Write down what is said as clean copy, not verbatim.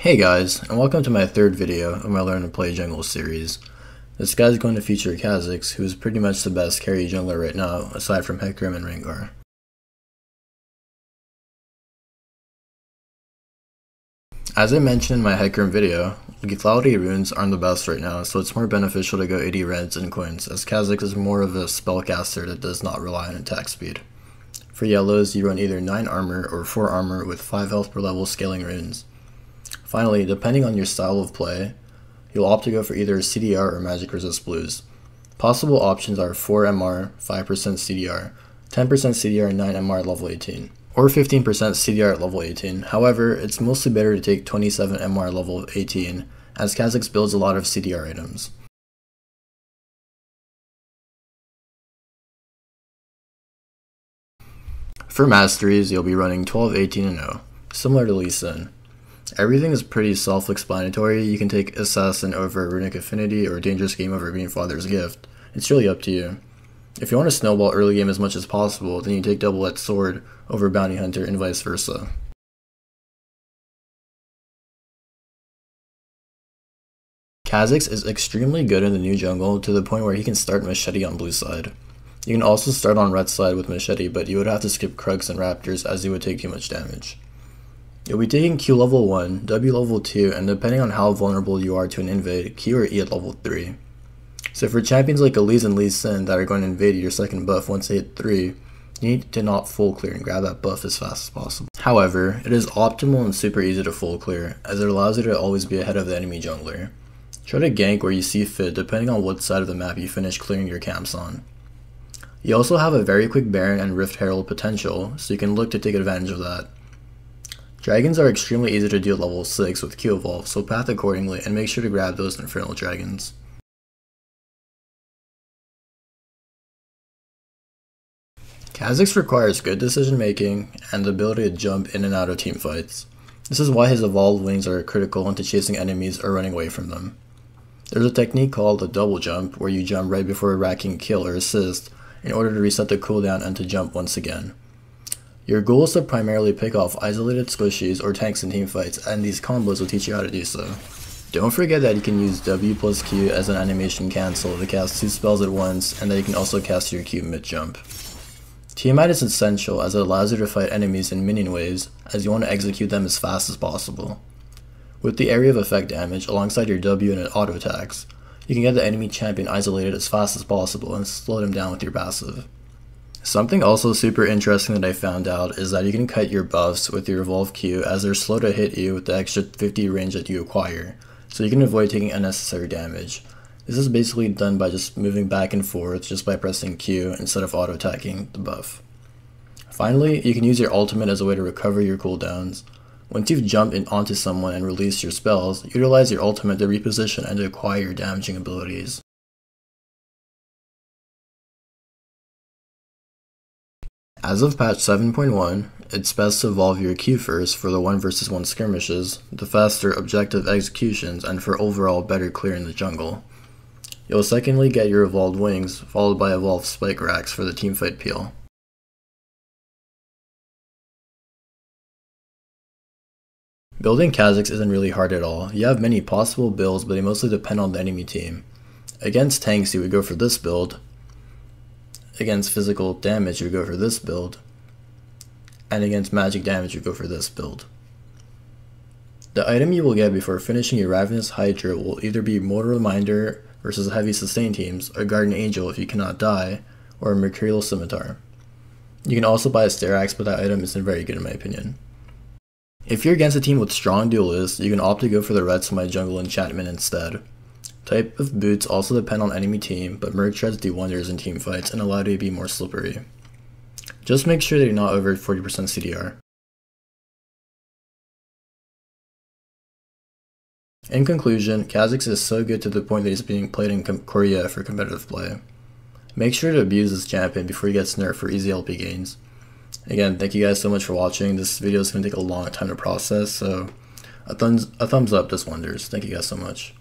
Hey guys, and welcome to my third video of my Learn2Play jungle series. This guy is going to feature Kha'Zix, who is pretty much the best carry jungler right now, aside from Hecarim and Rengar. As I mentioned in my Hecarim video, lethality runes aren't the best right now, so it's more beneficial to go 80 reds and coins, as Kha'Zix is more of a spellcaster that does not rely on attack speed. For yellows, you run either 9 armor or 4 armor with 5 health per level scaling runes. Finally, depending on your style of play, you'll opt to go for either CDR or magic resist blues. Possible options are 4 MR, 5% CDR, 10% CDR, 9 MR at level 18, or 15% CDR at level 18. However, it's mostly better to take 27 MR at level 18, as Kha'Zix builds a lot of CDR items. For Masteries, you'll be running 12, 18, and 0, similar to Lee Sin. Everything is pretty self-explanatory. You can take Assassin over Runic Affinity or Dangerous Game over Greenfather's Gift. It's really up to you. If you want to snowball early game as much as possible, then you take Double-Edged Sword over Bounty Hunter and vice versa. Kha'Zix is extremely good in the new jungle to the point where he can start Machete on blue side. You can also start on red side with Machete, but you would have to skip Krugs and Raptors as you would take too much damage. You'll be taking Q level 1, W level 2, and depending on how vulnerable you are to an invade, Q or E at level 3. So for champions like Elise and Lee Sin that are going to invade your second buff once they hit 3, you need to not full clear and grab that buff as fast as possible. However, it is optimal and super easy to full clear, as it allows you to always be ahead of the enemy jungler. Try to gank where you see fit depending on what side of the map you finish clearing your camps on. You also have a very quick Baron and Rift Herald potential, so you can look to take advantage of that. Dragons are extremely easy to do at level 6 with Q Evolve, so path accordingly and make sure to grab those Infernal Dragons. Kha'Zix requires good decision making and the ability to jump in and out of team fights. This is why his evolved wings are critical into chasing enemies or running away from them. There's a technique called the double jump, where you jump right before racking kill or assist in order to reset the cooldown and to jump once again. Your goal is to primarily pick off isolated squishies or tanks in teamfights, and these combos will teach you how to do so. Don't forget that you can use W plus Q as an animation cancel to cast 2 spells at once, and that you can also cast your Q mid-jump. Teamite is essential as it allows you to fight enemies in minion waves, as you want to execute them as fast as possible. With the area of effect damage alongside your W and auto attacks, you can get the enemy champion isolated as fast as possible and slow them down with your passive. Something also super interesting that I found out is that you can cut your buffs with your evolve Q, as they're slow to hit you with the extra 50 range that you acquire, so you can avoid taking unnecessary damage. This is basically done by just moving back and forth just by pressing Q instead of auto attacking the buff. Finally, you can use your ultimate as a way to recover your cooldowns. Once you've jumped in onto someone and released your spells, utilize your ultimate to reposition and to acquire your damaging abilities. As of patch 7.1, it's best to evolve your Q first for the 1 vs 1 skirmishes, the faster objective executions, and for overall better clear in the jungle. You'll secondly get your evolved wings, followed by evolved spike racks for the teamfight peel. Building Kha'Zix isn't really hard at all. You have many possible builds, but they mostly depend on the enemy team. Against tanks you would go for this build. Against physical damage, you would go for this build, and against magic damage, you would go for this build. The item you will get before finishing your Ravenous Hydra will either be Mortal Reminder versus heavy sustain teams, or Guardian Angel if you cannot die, or a Mercurial Scimitar. You can also buy a Stair Axe, but that item isn't very good in my opinion. If you're against a team with strong duelists, you can opt to go for the Red Smite Jungle Enchantment instead. Type of boots also depend on enemy team, but Merc Treads do wonders in team fights and allow you to be more slippery. Just make sure that you're not over 40% CDR. In conclusion, Kha'Zix is so good to the point that he's being played in Korea for competitive play. Make sure to abuse this champion before he gets nerfed for easy LP gains. Again, thank you guys so much for watching. This video is going to take a long time to process, so a thumbs up does wonders. Thank you guys so much.